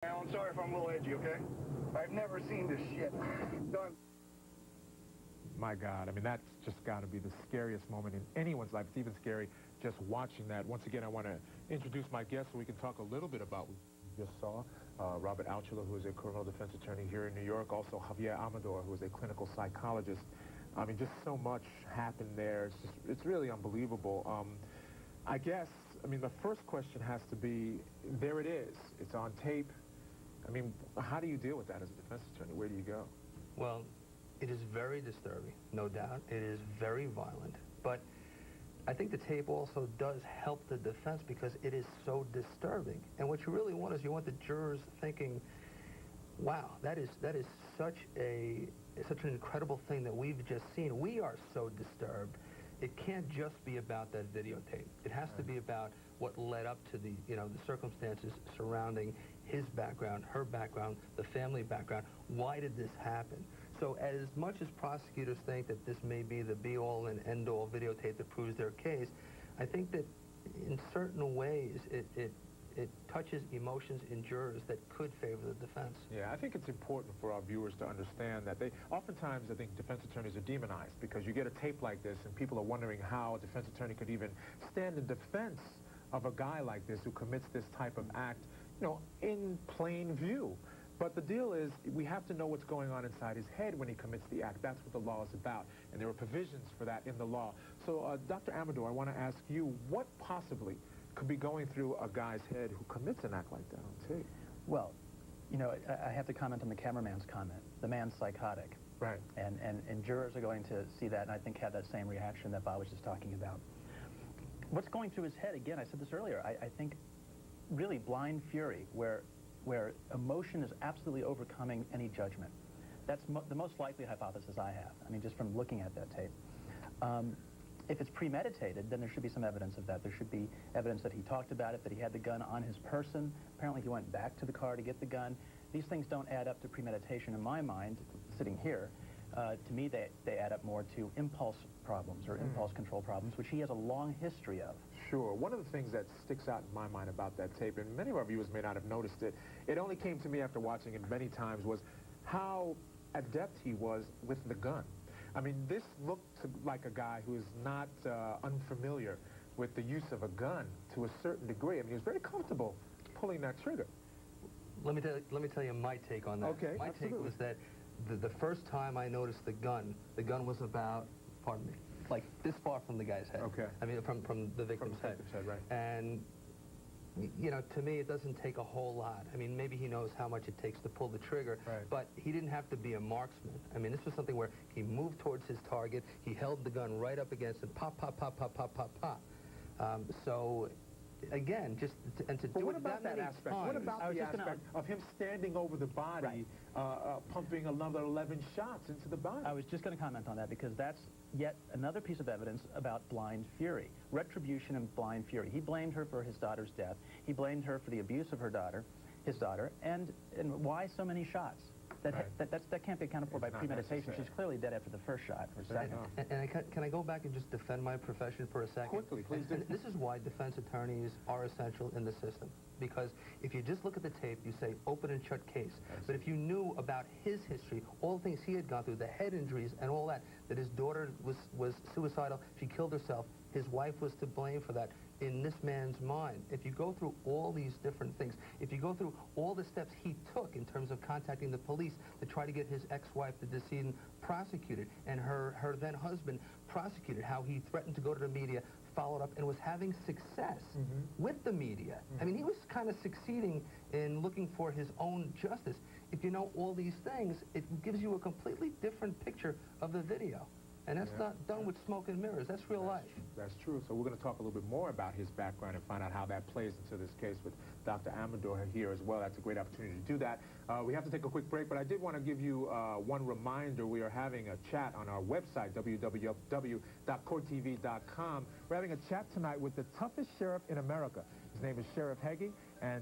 Alan, sorry if I'm a little edgy, okay? I've never seen this shit done. My God, I mean, that's just got to be the scariest moment in anyone's life. It's even scary just watching that. Once again, I want to introduce my guest so we can talk a little bit about what we just saw. Robert AltCHILER, who is a criminal defense attorney here in New York. Also, Javier Amador, who is a clinical psychologist. I mean, just so much happened there. It's really unbelievable. I guess, I mean, the first question has to be, there it is. It's on tape. I mean, how do you deal with that as a defense attorney? Where do you go? Well, it is very disturbing, no doubt. It is very violent. But I think the tape also does help the defense because it is so disturbing. And what you really want is you want the jurors thinking, wow, that is such an incredible thing that we've just seen. We are so disturbed. It can't just be about that videotape. It has to be about what led up to the, the circumstances surrounding his background, her background, the family background. Why did this happen? So as much as prosecutors think that this may be the be-all and end-all videotape that proves their case, I think that in certain ways it touches emotions in jurors that could favor the defense. Yeah, I think it's important for our viewers to understand that oftentimes I think defense attorneys are demonized because you get a tape like this and people are wondering how a defense attorney could even stand in defense of a guy like this who commits this type of act, in plain view. But the deal is, we have to know what's going on inside his head when he commits the act. That's what the law is about, and there are provisions for that in the law. So, Dr. Amador, I want to ask you, what possibly could be going through a guy's head who commits an act like that on tape? Well, I have to comment on the cameraman's comment. The man's psychotic. Right. And jurors are going to see that and I think have that same reaction that Bob was just talking about. What's going through his head, again, I said this earlier, I think really blind fury, where emotion is absolutely overcoming any judgment. That's the most likely hypothesis I have. I mean, just from looking at that tape. If it's premeditated, then there should be some evidence of that. There should be evidence that he talked about it, that he had the gun on his person. Apparently he went back to the car to get the gun. These things don't add up to premeditation in my mind, sitting here. To me, they add up more to impulse problems or impulse control problems, which he has a long history of. Sure. One of the things that sticks out in my mind about that tape, and many of our viewers may not have noticed it, it only came to me after watching it many times, was how adept he was with the gun. I mean, this looked like a guy who is not unfamiliar with the use of a gun to a certain degree. I mean, he was very comfortable pulling that trigger. Let me tell you my take on that. Okay, my absolutely. take was that the first time I noticed the gun was about, pardon me, like this far from the guy's head. Okay. I mean, from the victim's head. Right. And, to me, it doesn't take a whole lot. I mean, maybe he knows how much it takes to pull the trigger, right. But he didn't have to be a marksman. I mean, this was something where he moved towards his target, he held the gun right up against it, pop, pop, pop, pop, pop, pop, pop. So, again, to do it that many aspect? times. What about the aspect of him standing over the body, right. Pumping another 11 shots into the body? I was just going to comment on that because that's yet another piece of evidence about blind fury. Retribution and blind fury. He blamed her for his daughter's death. He blamed her for the abuse of his daughter, and why so many shots? That can't be accounted for by premeditation. She's clearly dead after the first shot or second. And can I go back and just defend my profession for a second? Quickly, please do. And this is why defense attorneys are essential in the system. Because if you just look at the tape, you say open and shut case. But if you knew about his history, all the things he had gone through, the head injuries and all that his daughter was suicidal, she killed herself, his wife was to blame for that, in this man's mind. If you go through all these different things, if you go through all the steps he took in terms of contacting the police to try to get his ex-wife, the decedent, prosecuted, and her then husband prosecuted, how he threatened to go to the media, followed up, and was having success with the media. I mean, he was kind of succeeding in looking for his own justice. If you know all these things, it gives you a completely different picture of the video. And that's not done with smoke and mirrors. That's real life. That's true. So we're going to talk a little bit more about his background and find out how that plays into this case with Dr. Amador here as well. That's a great opportunity to do that. We have to take a quick break, but I did want to give you one reminder. We are having a chat on our website, www.courttv.com. We're having a chat tonight with the toughest sheriff in America. His name is Sheriff Heggie, and